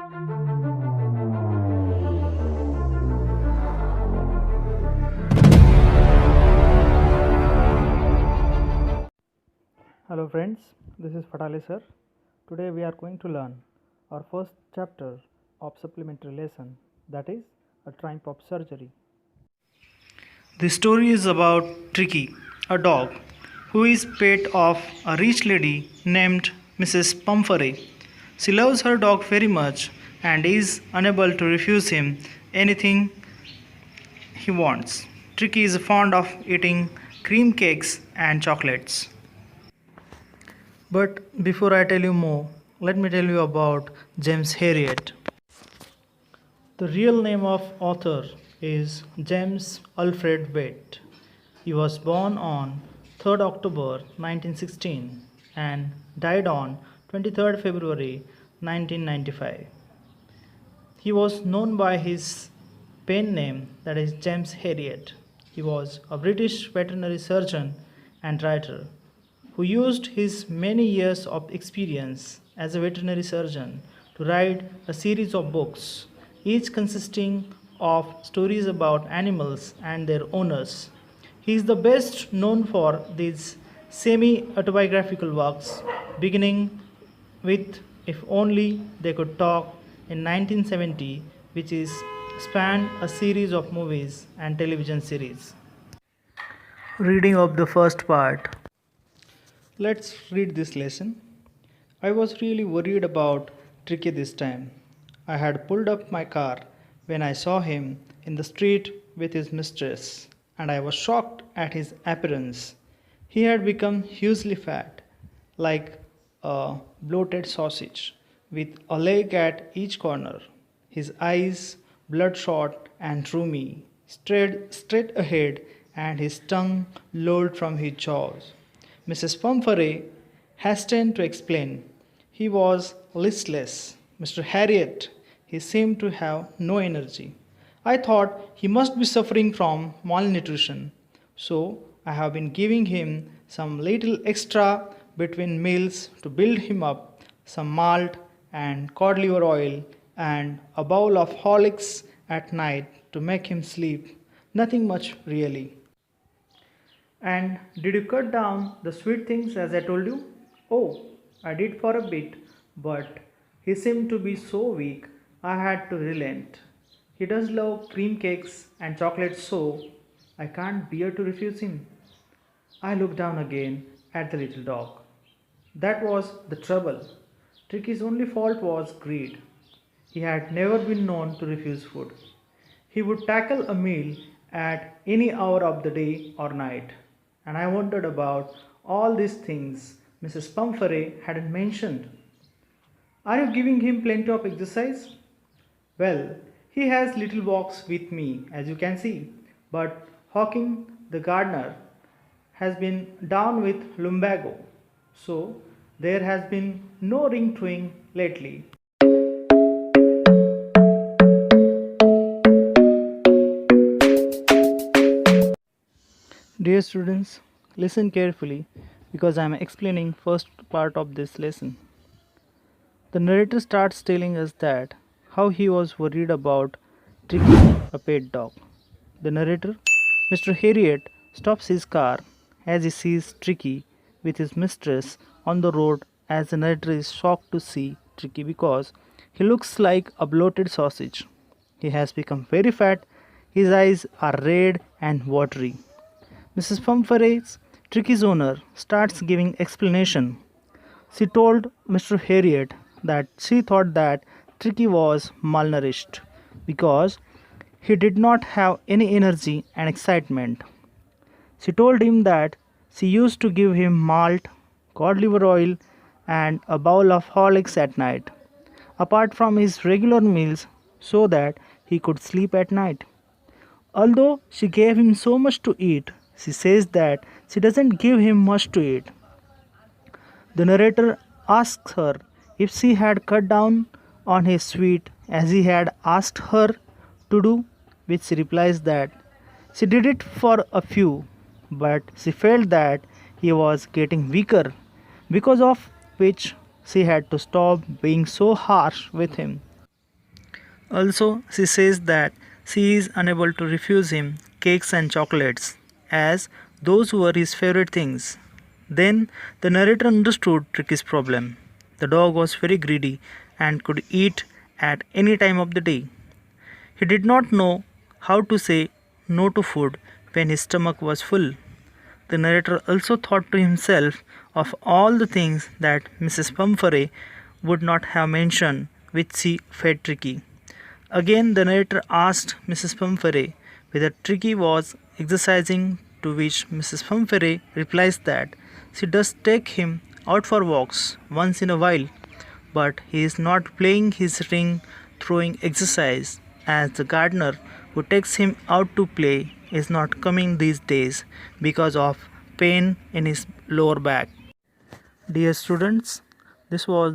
Hello friends, this is Fatali sir. Today we are going to learn our first chapter of supplementary lesson, that is a triumph of surgery. The story is about Tricky, a dog who is pet of a rich lady named Mrs. Pumphrey. She loves her dog very much and is unable to refuse him anything he wants. Tricky is fond of eating cream cakes and chocolates. But before I tell you more, let me tell you about James Herriot. The real name of author is James Alfred Waite. He was born on 3rd October 1916 and died on 23rd February 1995. He was known by his pen name, that is James Herriot. He was a British veterinary surgeon and writer who used his many years of experience as a veterinary surgeon to write a series of books, each consisting of stories about animals and their owners. He is the best known for these semi-autobiographical works, beginning with If Only They Could Talk in 1970, which is spanned a series of movies and television series. Reading of the first part. Let's read this lesson. I was really worried about Tricky this time. I had pulled up my car when I saw him in the street with his mistress, and I was shocked at his appearance. He had become hugely fat, like a bloated sausage, with a leg at each corner. His eyes, bloodshot and rheumy, stared straight ahead, and his tongue lolled from his jaws. Mrs. Pumphrey hastened to explain. He was listless. Mr. Harriet, he seemed to have no energy. I thought he must be suffering from malnutrition, so I have been giving him some little extra between meals to build him up, some malt and cod liver oil, and a bowl of Horlicks at night to make him sleep. Nothing much really. And did you cut down the sweet things as I told you? Oh, I did for a bit, but he seemed to be so weak I had to relent. He does love cream cakes and chocolates so I can't bear to refuse him. I looked down again at the little dog. That was the trouble. Tricky's only fault was greed. He had never been known to refuse food. He would tackle a meal at any hour of the day or night. And I wondered about all these things Mrs. Pumphrey hadn't mentioned. Are you giving him plenty of exercise? Well, he has little walks with me, as you can see, but Hawking, the gardener, has been down with lumbago, so there has been no ring chewing lately. Dear students, listen carefully because I am explaining first part of this lesson. The narrator starts telling us that how he was worried about Tricky, a pet dog. The narrator, Mr. Harriet, stops his car as he sees Tricky with his mistress on the road, as the narrator is shocked to see Tricky because he looks like a bloated sausage. He has become very fat, his eyes are red and watery. Mrs. Pumphrey's Tricky's owner starts giving explanation. She told Mr. Harriet that she thought that Tricky was malnourished because he did not have any energy and excitement. She told him that she used to give him malt, cod liver oil, and a bowl of Horlicks at night, apart from his regular meals, so that he could sleep at night. Although she gave him so much to eat, she says that she doesn't give him much to eat. The narrator asks her if she had cut down on his sweet as he had asked her to do, which she replies that she did it for a few, but she felt that he was getting weaker, because of which she had to stop being so harsh with him. Also, she says that she is unable to refuse him cakes and chocolates, as those were his favorite things. Then the narrator understood Tricky's problem. The dog was very greedy and could eat at any time of the day. He did not know how to say no to food when his stomach was full. The narrator also thought to himself of all the things that Mrs. Pumphrey would not have mentioned which she fed Tricky. Again, the narrator asked Mrs. Pumphrey whether Tricky was exercising, to which Mrs. Pumphrey replies that she does take him out for walks once in a while, but he is not playing his ring throwing exercise, as the gardener who takes him out to play is not coming these days because of pain in his lower back. Dear students, this was